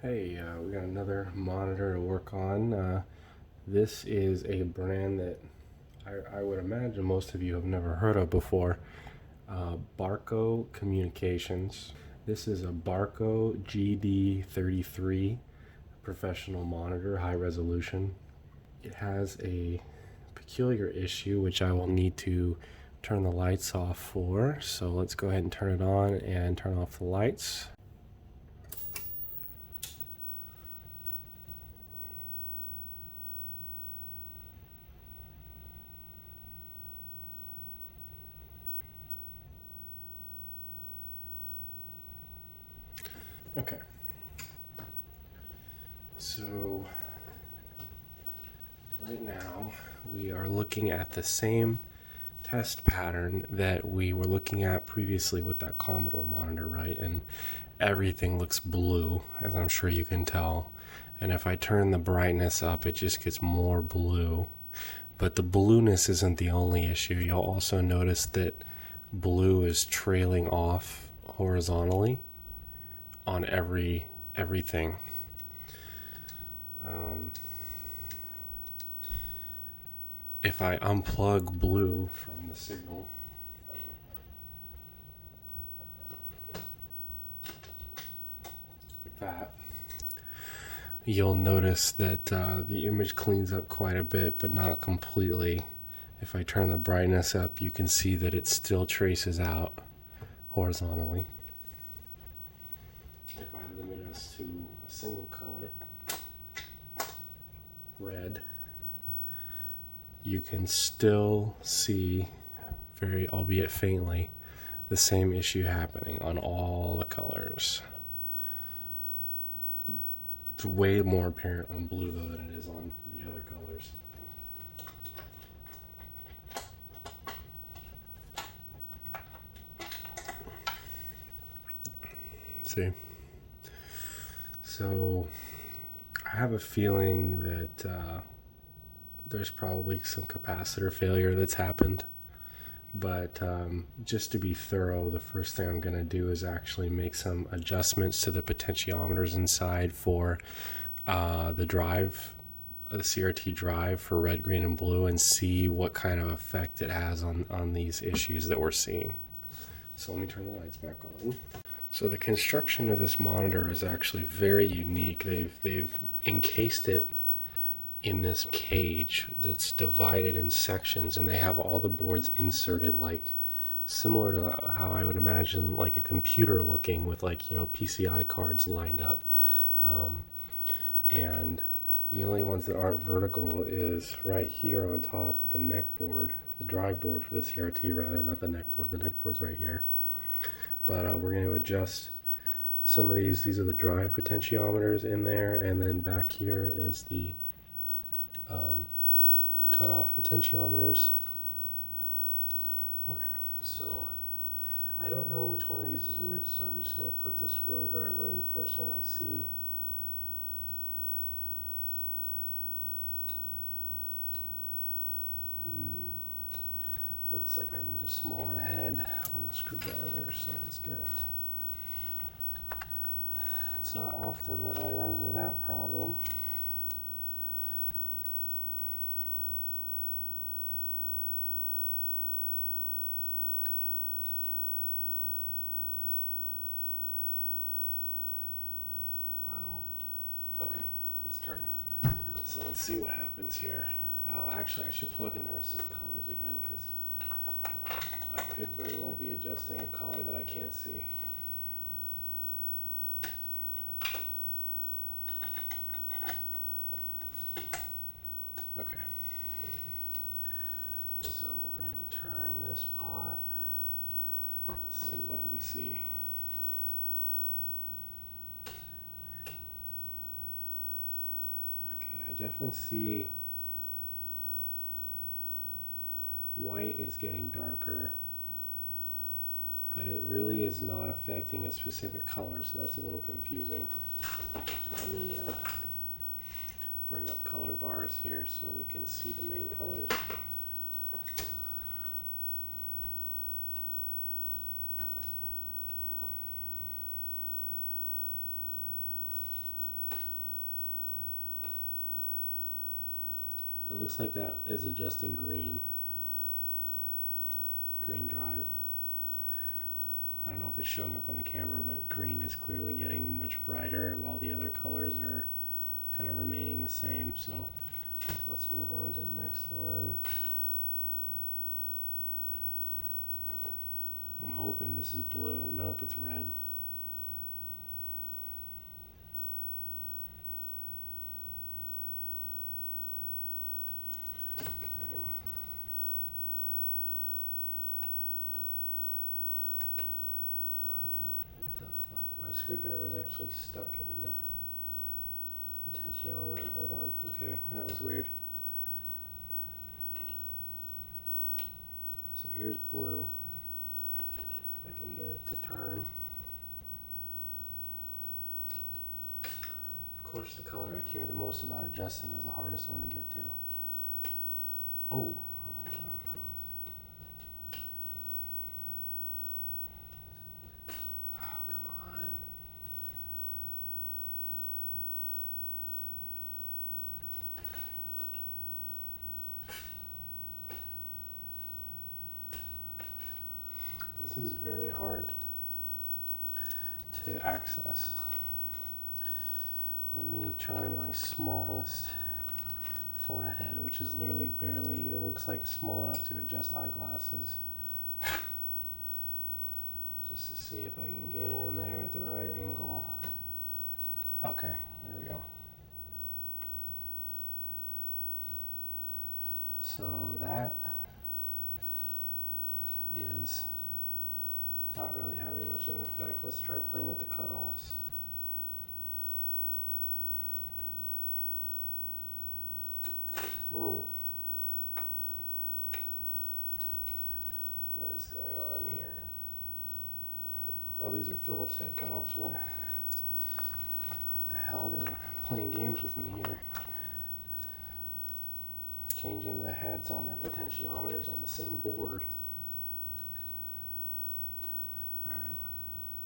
Hey, we got another monitor to work on. This is a brand that I would imagine most of you have never heard of before. Barco Communications. This is a Barco GD-33 professional monitor, high resolution. It has a peculiar issue which I will need to turn the lights off for. So let's go ahead and turn it on and turn off the lights. Okay. So right now we are looking at the same test pattern that we were looking at previously with that Commodore monitor, right? And everything looks blue, as I'm sure you can tell. And if I turn the brightness up, it just gets more blue. But the blueness isn't the only issue. You'll also notice that blue is trailing off horizontally on everything. If I unplug blue from the signal, like that, you'll notice that the image cleans up quite a bit, but not completely. If I turn the brightness up, you can see that it still traces out horizontally. If I limit us to a single color, red, you can still see, very albeit faintly, the same issue happening on all the colors. It's way more apparent on blue though than it is on the other colors. See? So I have a feeling that there's probably some capacitor failure that's happened. But just to be thorough, the first thing I'm going to do is actually make some adjustments to the potentiometers inside for the drive, the CRT drive for red, green, and blue, and see what kind of effect it has on these issues that we're seeing. So let me turn the lights back on. So the construction of this monitor is actually very unique. They've encased it in this cage that's divided in sections, and they have all the boards inserted like similar to how I would imagine like a computer looking, with like, you know, PCI cards lined up, and the only ones that aren't vertical is right here on top, the neck board, the drive board for the CRT, rather, not the neck board. The neck board's right here. But we're going to adjust some of these. These are the drive potentiometers in there, and then back here is the cutoff potentiometers. Okay, so I don't know which one of these is which, so I'm just going to put the screwdriver in the first one I see. Looks like I need a smaller head on the screwdriver, so that's good. It's not often that I run into that problem. Wow. Okay, it's turning. So let's see what happens here. Actually, I should plug in the rest of the colors again, because I could very well be adjusting a color that I can't see. Okay. So we're going to turn this pot. Let's see what we see. Okay, I definitely see white is getting darker, but it really is not affecting a specific color, so that's a little confusing. Let me bring up color bars here so we can see the main colors. looks like that is adjusting green drive. I don't know if it's showing up on the camera, but green is clearly getting much brighter while the other colors are kind of remaining the same. So let's move on to the next one. I'm hoping this is blue. Nope, it's red. Screwdriver is actually stuck in the potentiometer. Hold on. Okay, that was weird. So here's blue. If I can get it to turn. Of course, the color I care the most about adjusting is the hardest one to get to. Oh. This is very hard to access. Let me try my smallest flathead, which is literally barely, it looks like small enough to adjust eyeglasses. Just to see if I can get it in there at the right angle. Okay, there we go. So that is not really having much of an effect. Let's try playing with the cutoffs. Whoa. What is going on here? Oh, these are Phillips head cutoffs. What the hell? They're playing games with me here. Changing the heads on their potentiometers on the same board.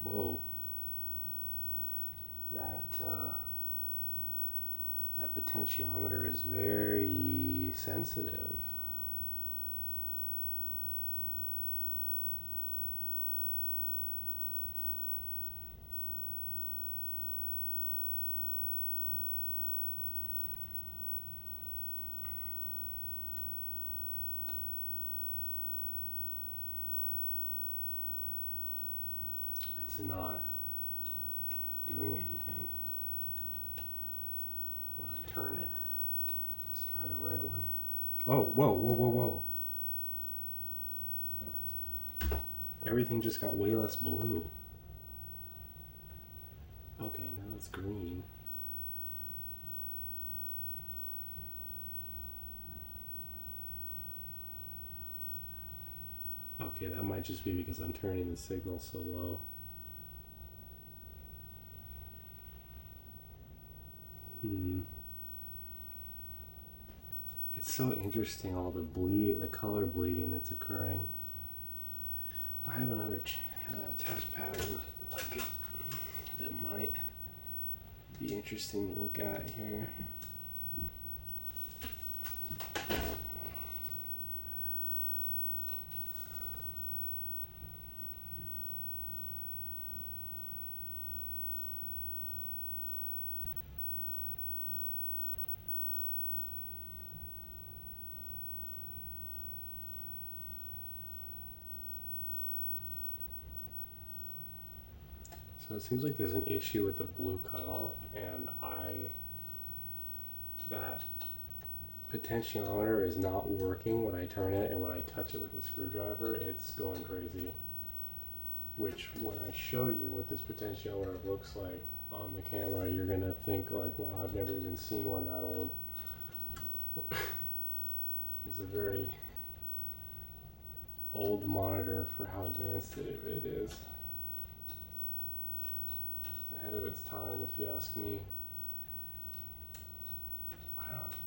Whoa, that potentiometer is very sensitive. It's not doing anything when I turn it. Let's try the red one. Oh, whoa, whoa, whoa, whoa. Everything just got way less blue. Okay, now it's green. Okay, that might just be because I'm turning the signal so low. It's so interesting, all the color bleeding that's occurring. I have another test pattern that might be interesting to look at here. So it seems like there's an issue with the blue cutoff, and that potentiometer is not working when I turn it, and when I touch it with the screwdriver, it's going crazy. Which, when I show you what this potentiometer looks like on the camera, you're gonna think like, wow, I've never even seen one that old. It's a very old monitor for how advanced it is. Ahead of its time, if you ask me.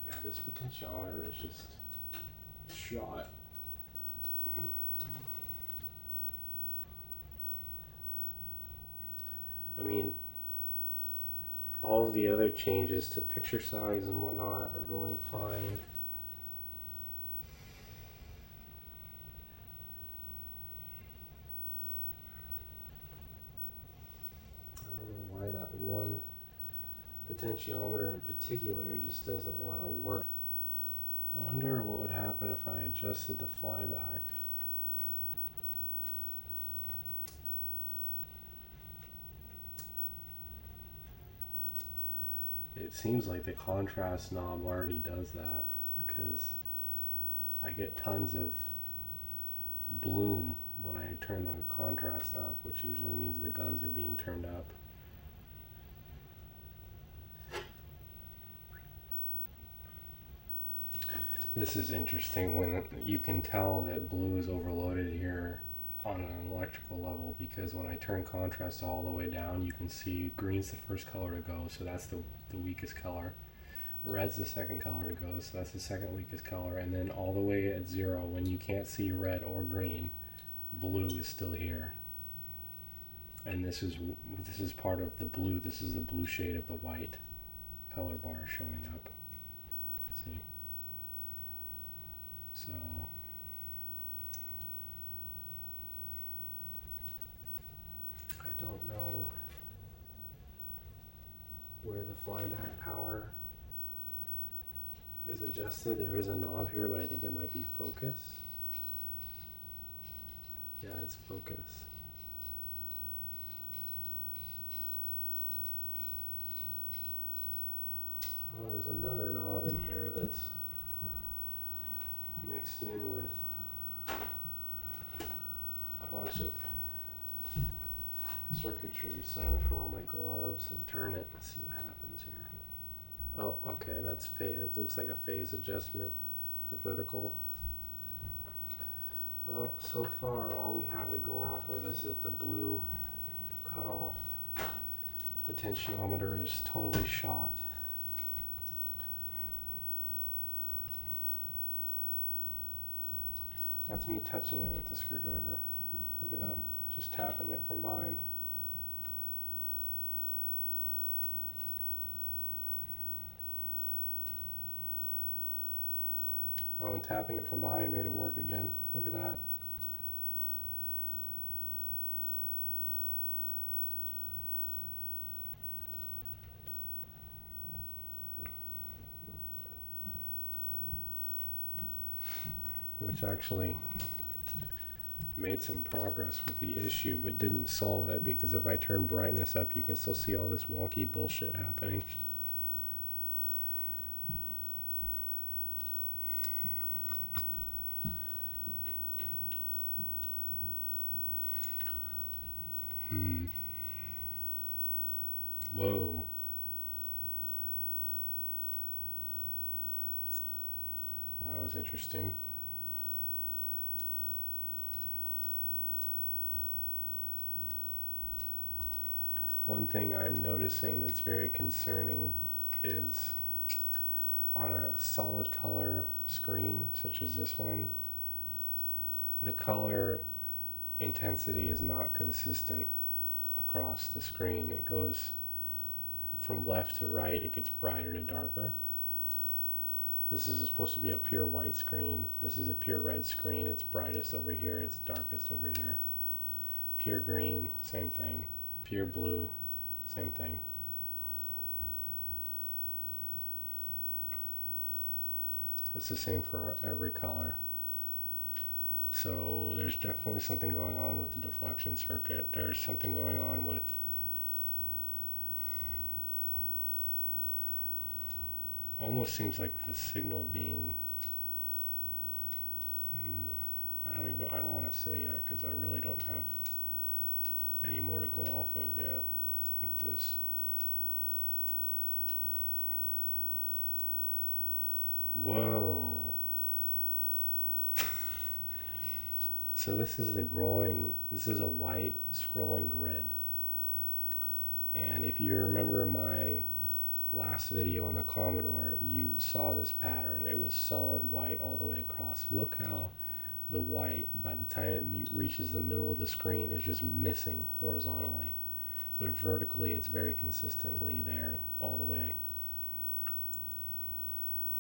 Yeah, this potentiometer is just shot. I mean, all of the other changes to picture size and whatnot are going fine. one potentiometer in particular just doesn't want to work. I wonder what would happen if I adjusted the flyback. It seems like the contrast knob already does that because I get tons of bloom when I turn the contrast up, which usually means the guns are being turned up. This is interesting when you can tell that blue is overloaded here on an electrical level, because when I turn contrast all the way down, you can see green's the first color to go, so that's the weakest color. Red's the second color to go, so that's the second weakest color, and then all the way at 0, when you can't see red or green, blue is still here. And this is part of the blue. This is the blue shade of the white color bar showing up. See? So I don't know where the flyback power is adjusted. There is a knob here, but I think it might be focus. Yeah, it's focus. Oh, there's another knob in here that's mixed in with a bunch of circuitry, so I'm gonna put on my gloves and turn it and see what happens here. Oh, okay, that's phase. It looks like a phase adjustment for vertical. Well, so far all we have to go off of is that the blue cutoff potentiometer is totally shot. That's me touching it with the screwdriver. Look at that, just tapping it from behind. Oh, and tapping it from behind made it work again. Look at that. Which actually made some progress with the issue, but didn't solve it, because if I turn brightness up, you can still see all this wonky bullshit happening. Whoa. That was interesting. One thing I'm noticing that's very concerning is on a solid color screen, such as this one, the color intensity is not consistent across the screen. It goes from left to right, it gets brighter to darker. This is supposed to be a pure white screen. This is a pure red screen. It's brightest over here, it's darkest over here. Pure green, same thing. Pure blue, same thing. It's the same for every color. So there's definitely something going on with the deflection circuit. There's something going on with almost seems like the signal being I don't want to say yet, because I really don't have any more to go off of yet with this. Whoa. So this is this is a white scrolling grid. And if you remember my last video on the Commodore, you saw this pattern. It was solid white all the way across. Look how the white, by the time it reaches the middle of the screen, is just missing horizontally. But vertically, it's very consistently there all the way.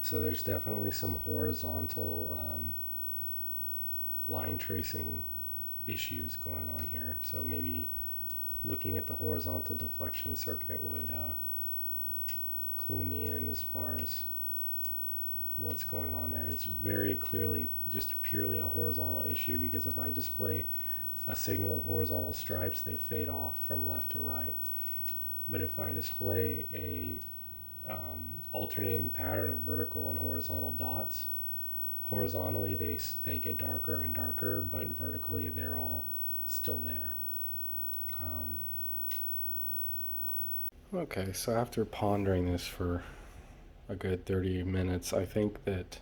So there's definitely some horizontal line tracing issues going on here. So maybe looking at the horizontal deflection circuit would clue me in as far as what's going on there. It's very clearly just purely a horizontal issue, because if I display a signal of horizontal stripes, they fade off from left to right. But if I display a alternating pattern of vertical and horizontal dots, horizontally they get darker and darker, but vertically they're all still there. Okay, so after pondering this for a good 30 minutes, I think that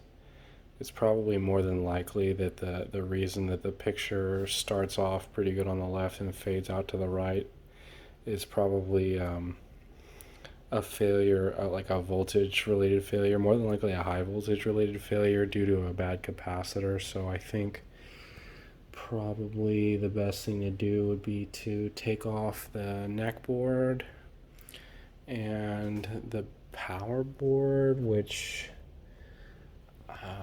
it's probably more than likely that the reason that the picture starts off pretty good on the left and fades out to the right is probably a failure, like a voltage related failure, more than likely a high voltage related failure due to a bad capacitor. So I think probably the best thing to do would be to take off the neck board and the power board, which I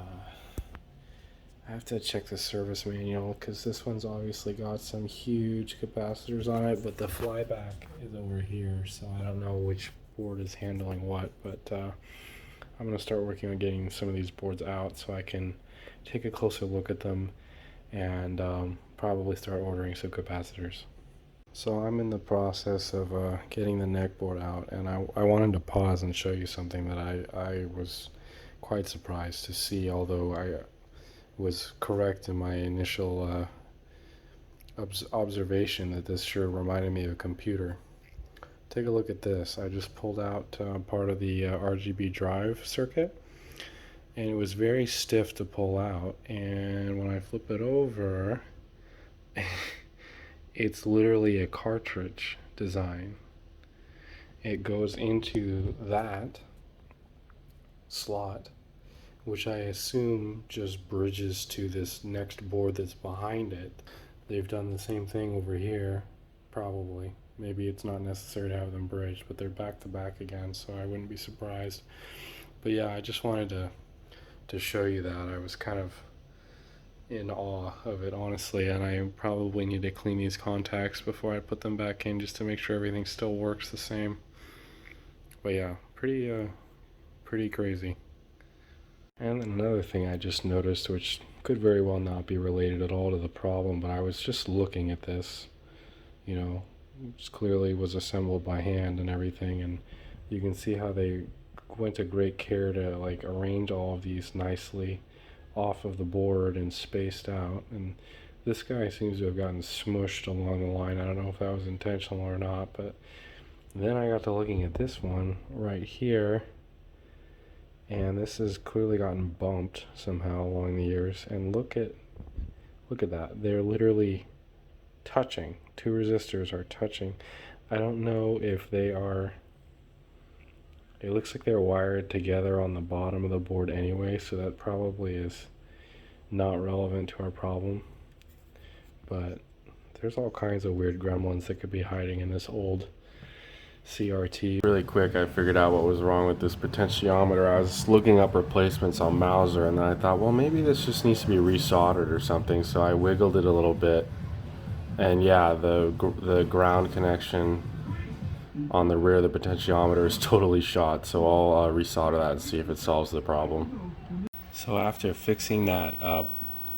have to check the service manual, because this one's obviously got some huge capacitors on it, but the flyback is over here, so I don't know which board is handling what. But I'm going to start working on getting some of these boards out so I can take a closer look at them and probably start ordering some capacitors. So I'm in the process of getting the neck board out, and I wanted to pause and show you something that I was quite surprised to see, although I was correct in my initial observation that this sure reminded me of a computer. Take a look at this. I just pulled out part of the RGB drive circuit, and it was very stiff to pull out, and when I flip it over it's literally a cartridge design. It goes into that slot, which I assume just bridges to this next board that's behind it. They've done the same thing over here, probably. Maybe it's not necessary to have them bridged, but they're back to back again, so I wouldn't be surprised. But yeah, I just wanted to show you that. I was kind of in awe of it, honestly, and I probably need to clean these contacts before I put them back in, just to make sure everything still works the same. But yeah, pretty crazy. And another thing I just noticed, which could very well not be related at all to the problem, but I was just looking at this, you know, which clearly was assembled by hand and everything, and you can see how they went to great care to like arrange all of these nicely off of the board and spaced out. And this guy seems to have gotten smushed along the line. I don't know if that was intentional or not, but then I got to looking at this one right here, and this has clearly gotten bumped somehow along the years. And look at that. They're literally touching. Two resistors are touching. I don't know if they are, it looks like they're wired together on the bottom of the board anyway, so that probably is not relevant to our problem. But there's all kinds of weird gremlins that could be hiding in this old CRT. Really quick, I figured out what was wrong with this potentiometer. I was looking up replacements on Mauser, and then I thought, well, maybe this just needs to be resoldered or something, so I wiggled it a little bit. And yeah, the ground connection on the rear of the potentiometer is totally shot, so I'll resolder that and see if it solves the problem. So after fixing that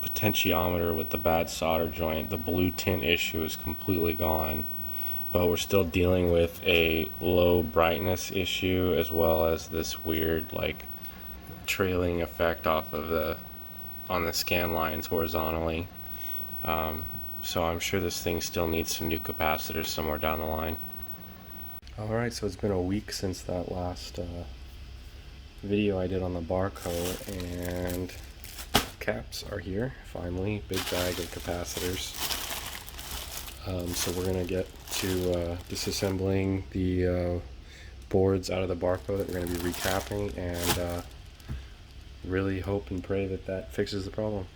potentiometer with the bad solder joint, the blue tint issue is completely gone, but we're still dealing with a low brightness issue as well as this weird like trailing effect off of on the scan lines horizontally. So I'm sure this thing still needs some new capacitors somewhere down the line. Alright, so it's been a week since that last video I did on the Barco, and caps are here, finally. Big bag of capacitors. So we're going to get to disassembling the boards out of the Barco that we're going to be recapping, and really hope and pray that that fixes the problem.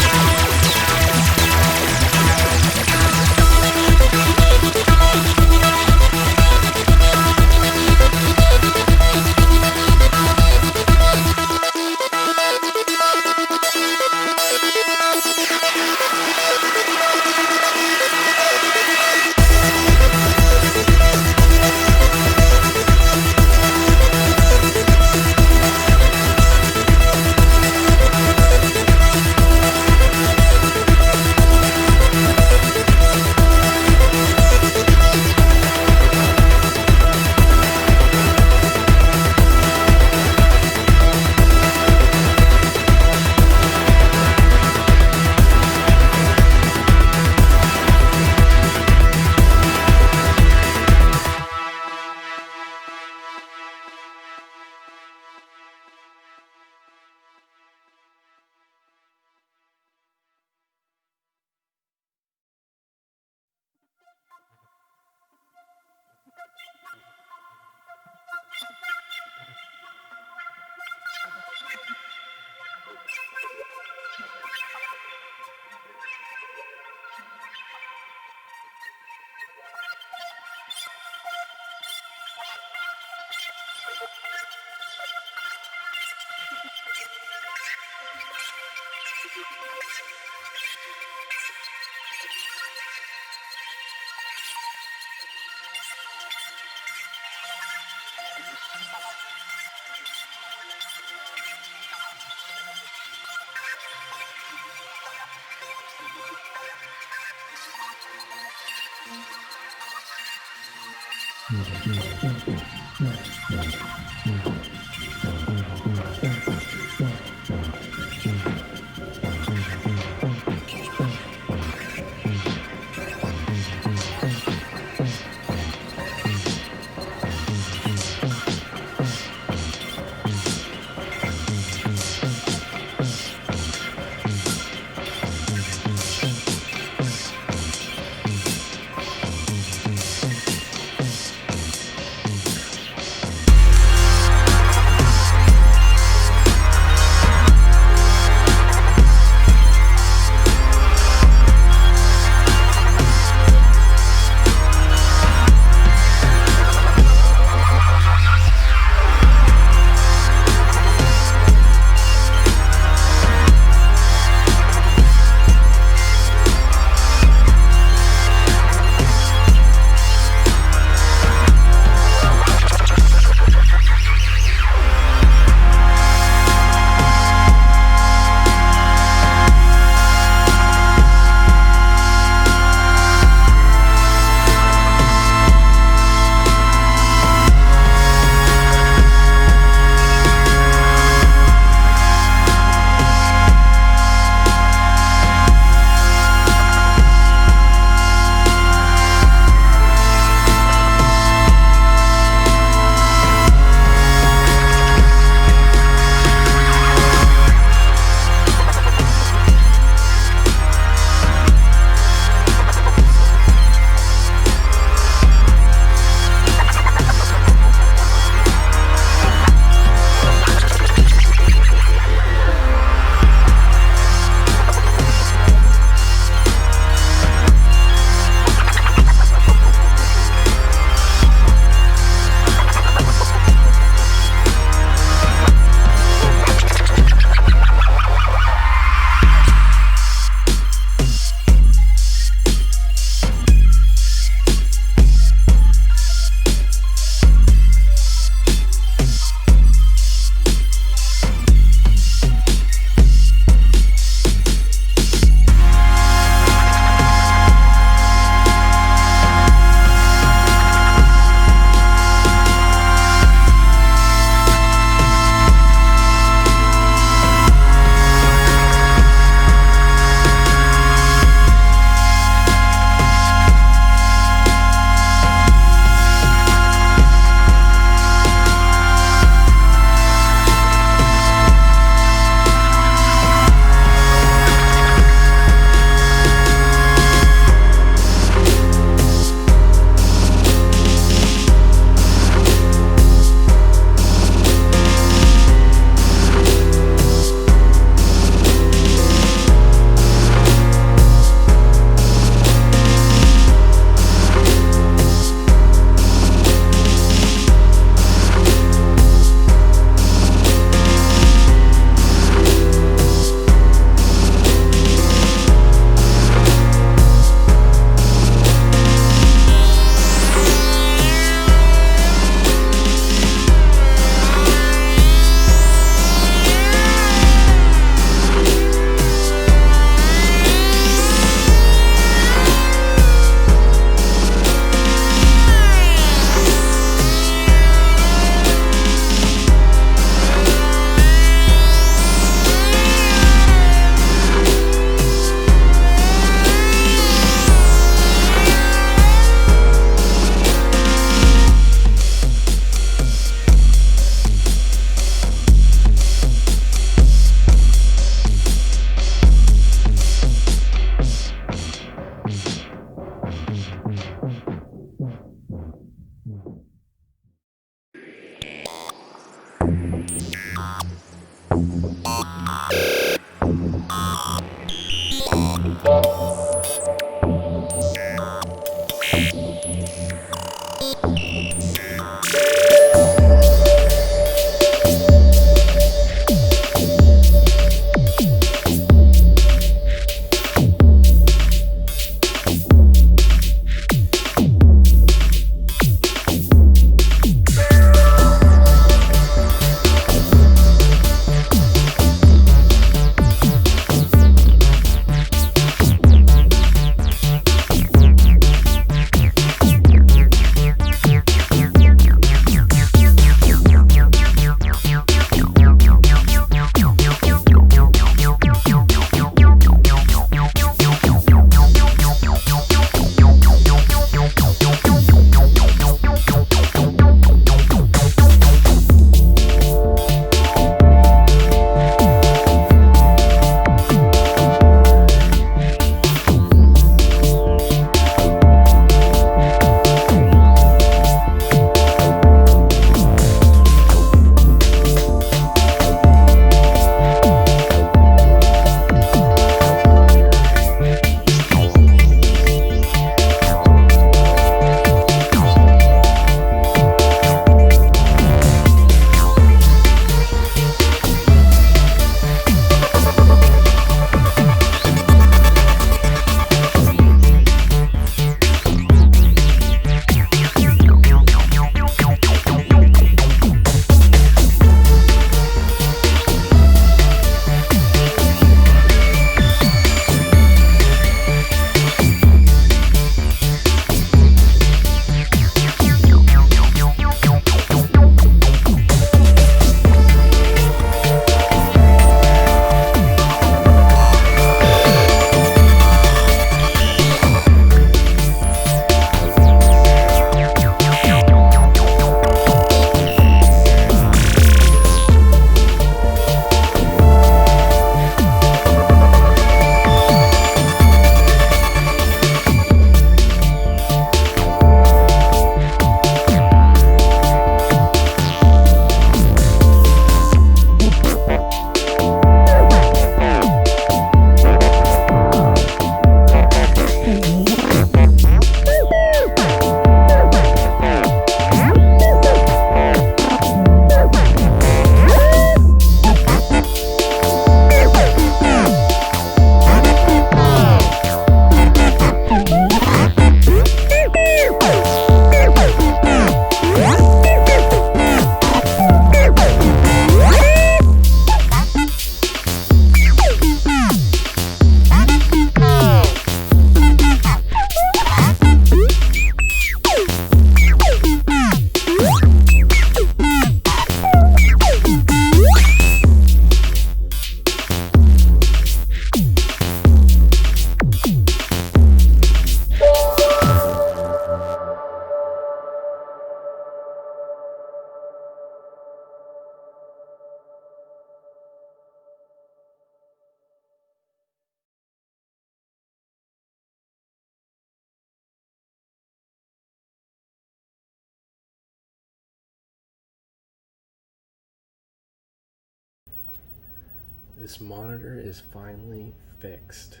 This monitor is finally fixed,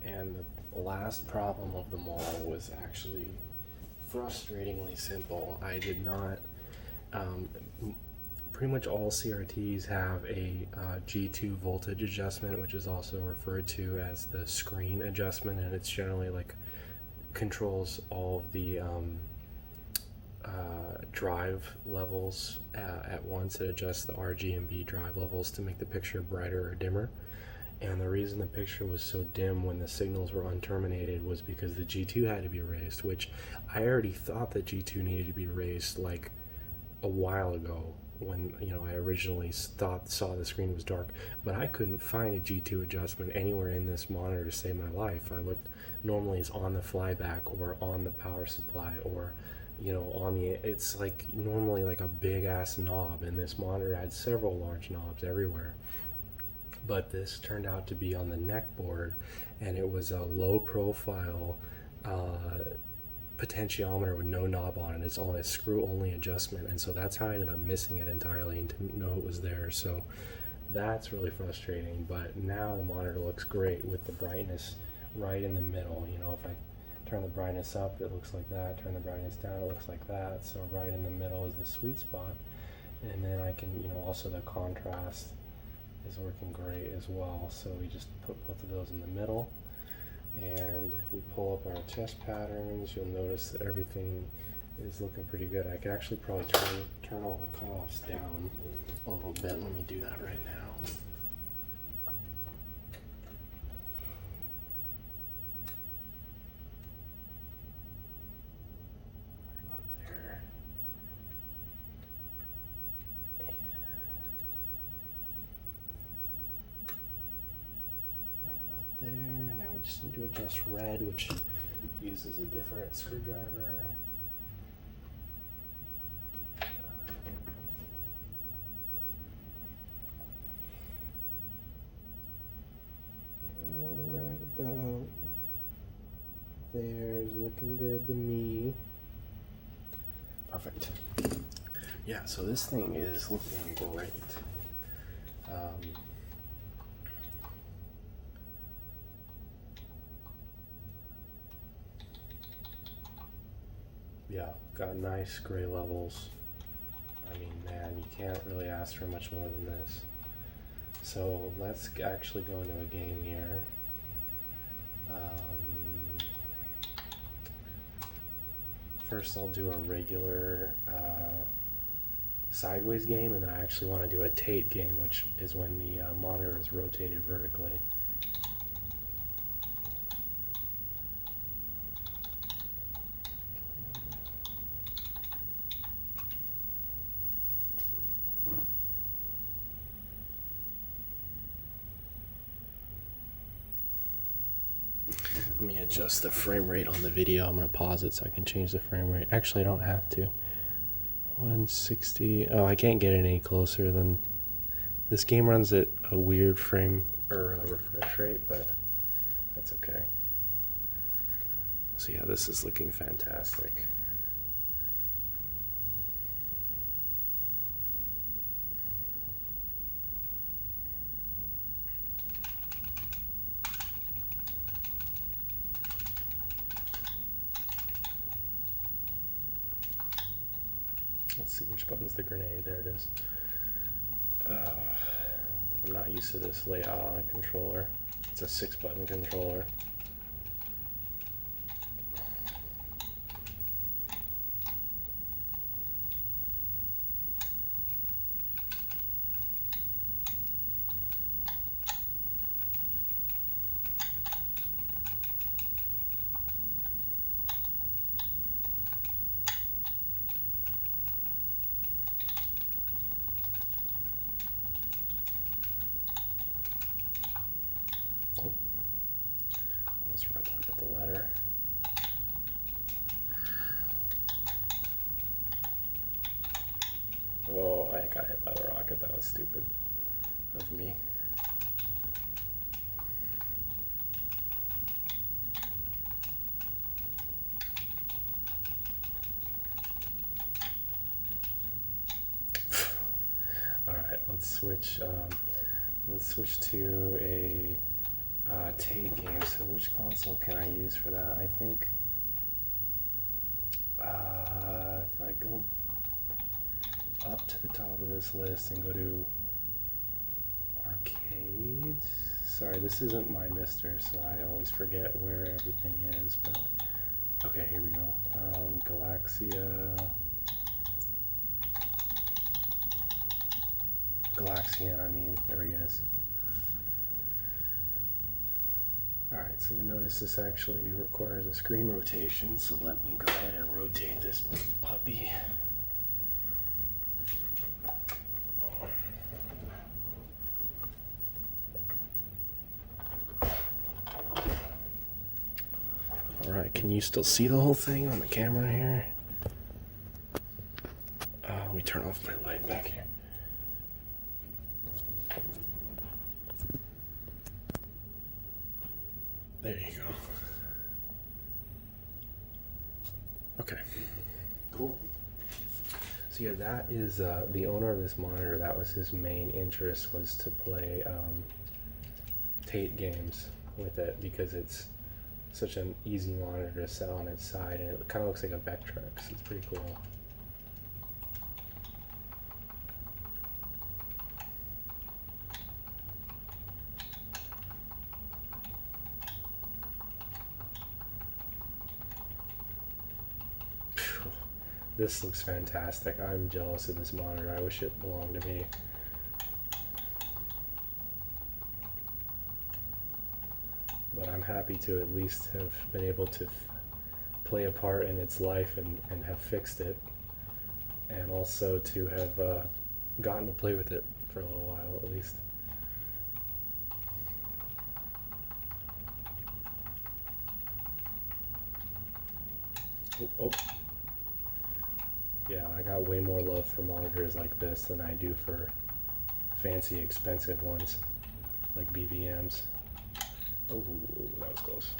and the last problem of them all was actually frustratingly simple. I did not, pretty much all CRTs have a G2 voltage adjustment, which is also referred to as the screen adjustment, and it's generally like controls all of the drive levels at once. It adjusts the RGB drive levels to make the picture brighter or dimmer. And the reason the picture was so dim when the signals were unterminated was because the G2 had to be raised, which I already thought that G2 needed to be raised like a while ago when I originally saw the screen was dark, but I couldn't find a G2 adjustment anywhere in this monitor to save my life. I looked, normally it's on the flyback or on the power supply or on the, it's like normally like a big ass knob, and this monitor had several large knobs everywhere. But this turned out to be on the neck board, and it was a low profile potentiometer with no knob on it. It's only a screw only adjustment, and so that's how I ended up missing it entirely and didn't know it was there. So that's really frustrating. But now the monitor looks great with the brightness right in the middle. If I turn the brightness up, it looks like that. Turn the brightness down, it looks like that. So right in the middle is the sweet spot. And then I can, also the contrast is working great as well. So we just put both of those in the middle. And if we pull up our test patterns, you'll notice that everything is looking pretty good. I could actually probably turn all the cutoffs down a little bit. Let me do that right now. There, now we just need to adjust red, which uses a different screwdriver. Right about there is looking good to me. Perfect. Yeah, so this thing is looking great. Yeah, got nice gray levels. I mean, man, you can't really ask for much more than this. So let's actually go into a game here. First I'll do a regular sideways game, and then I actually want to do a Tate game, which is when the monitor is rotated vertically. Let me adjust the frame rate on the video. I'm going to pause it so I can change the frame rate. Actually, I don't have to. 160. Oh, I can't get it any closer than... This game runs at a weird frame or a refresh rate, but that's okay. So yeah, this is looking fantastic. Let's see which button's the grenade. There it is. I'm not used to this layout on a controller. It's a 6-button controller. Almost forgot to put the letter. Oh, I got hit by the rocket. That was stupid of me. All right, let's switch. Let's switch to a Tate game. So which console can I use for that? I think if I go up to the top of this list and go to arcade. Sorry, this isn't my mister, so I always forget where everything is, but okay, here we go. Galaxian, I mean, there he is. Alright, so you notice this actually requires a screen rotation, so let me go ahead and rotate this puppy. Alright, can you still see the whole thing on the camera here? Let me turn off my light back here. There you go. Okay, cool. So yeah, that is the owner of this monitor. That was his main interest, was to play Tate games with it because it's such an easy monitor to set on its side, and it kind of looks like a Vectrex. It's pretty cool. This looks fantastic. I'm jealous of this monitor. I wish it belonged to me. But I'm happy to at least have been able to play a part in its life and have fixed it. And also to have gotten to play with it for a little while at least. Oh. Yeah, I got way more love for monitors like this than I do for fancy, expensive ones like BBMs. Oh, that was close.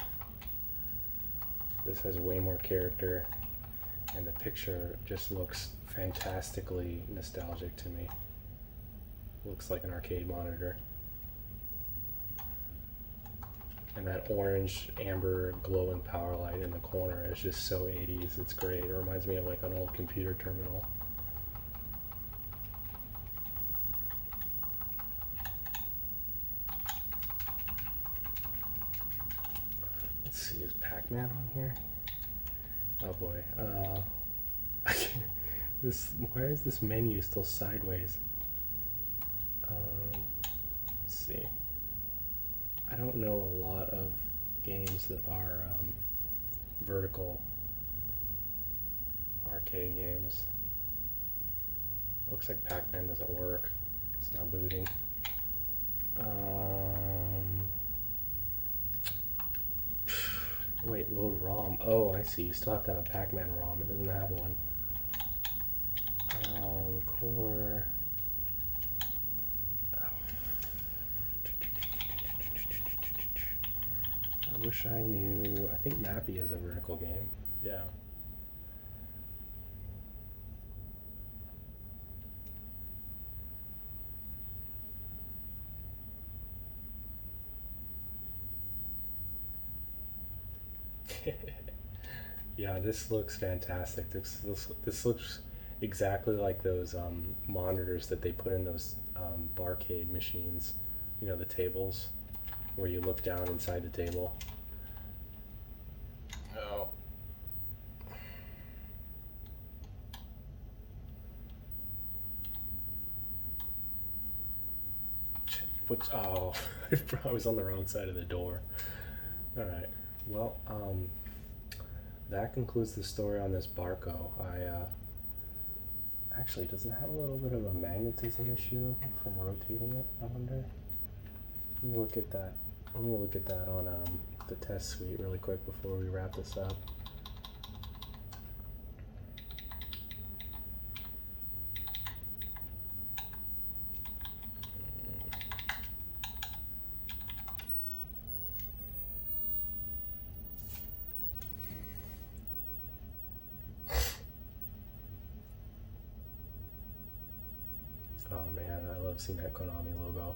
This has way more character, and the picture just looks fantastically nostalgic to me. Looks like an arcade monitor. And that orange, amber, glowing power light in the corner is just so 80s. It's great. It reminds me of like an old computer terminal. Let's see, is Pac-Man on here? Oh boy. Why is this menu still sideways? Let's see. I don't know a lot of games that are vertical arcade games. Looks like Pac-Man doesn't work. It's not booting. Wait, load ROM. Oh, I see. You still have to have a Pac-Man ROM. It doesn't have one. Core. I wish I knew. I think Mappy is a vertical game. Yeah. Yeah, this looks fantastic. This looks exactly like those monitors that they put in those barcade machines. You know, the tables where you look down inside the table. Oh. Oh, I was on the wrong side of the door. All right. Well, that concludes the story on this Barco. Actually, does it have a little bit of a magnetism issue from rotating it? I wonder. Let me look at that. Let me look at that on the test suite really quick before we wrap this up. Oh man, I love seeing that Konami logo.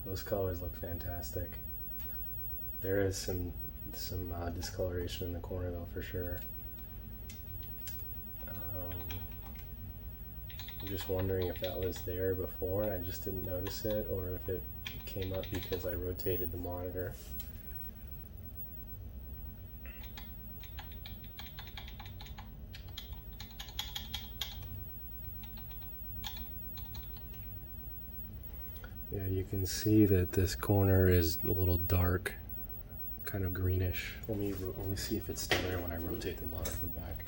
those colors look fantastic. There is some discoloration in the corner though, for sure. I'm just wondering if that was there before and I just didn't notice it, or if it came up because I rotated the monitor. Yeah, you can see that this corner is a little dark, kind of greenish. Let me see if it's still there when I rotate the monitor back.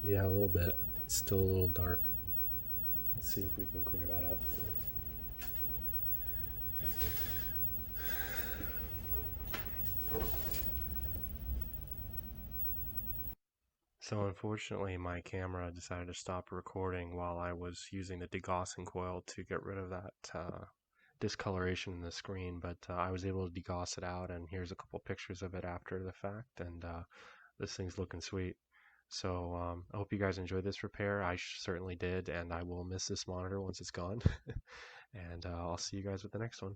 Yeah, a little bit. It's still a little dark. Let's see if we can clear that up. So unfortunately, my camera decided to stop recording while I was using the degaussing coil to get rid of that discoloration in the screen, but I was able to degauss it out, and here's a couple pictures of it after the fact, and this thing's looking sweet. So I hope you guys enjoyed this repair. I certainly did, and I will miss this monitor once it's gone. And I'll see you guys with the next one.